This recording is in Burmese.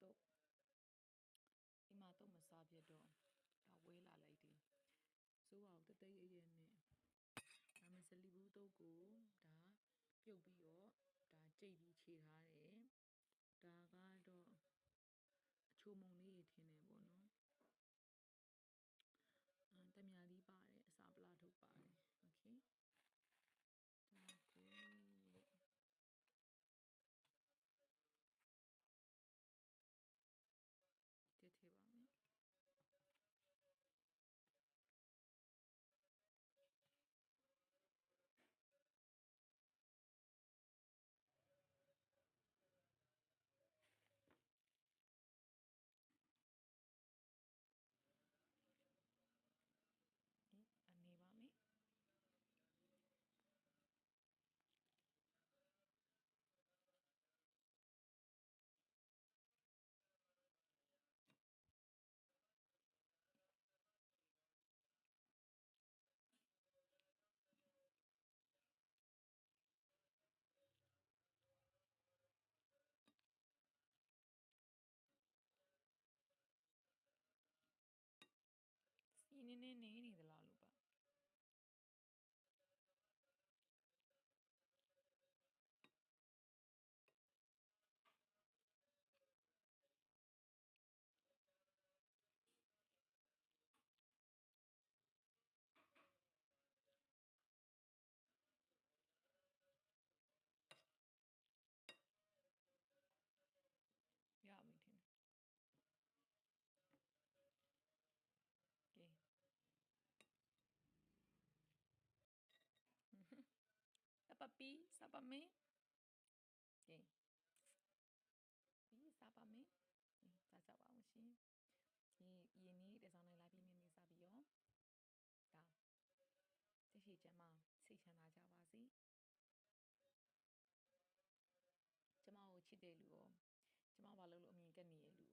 တော့ဒီမှာတော့မစားပြတော့ဒါဝဲလာလိုက်တယ်စိုးအောင်တသိရဲ့နဲ့ဒါမစလီဘူးတော့ကိုဒါပြုတ်ပြီးတော့ဒါကြိတ်ပြီးခြေထားတယ်ဒါကတော့အချိုမုံလေးရထင်းတယ်ပေါ့နော်တမြာလေးပါတယ်အစာပလာထုတ်ပါတယ်โอเคဒါကိုတက်ထည့်ပါမယ်အနေပါမယ်စီနည်းနည်းနေနေသလားလို့ပါရပြီထင်ကဲစပပီစပမေကဲပြီးစပမေစားကြပါအောင်ရှင်ဒီရင်းနေတစောင်းလိုက်လာပြီးနေနေစားပြီးရောဒါသိရှိချမ်းမစိတ်ချမ်းသာကြပါစေကျမကိုချစ်တယ်လူရောကျမဘာလို့လို့အမြင်ကက်နေရလူ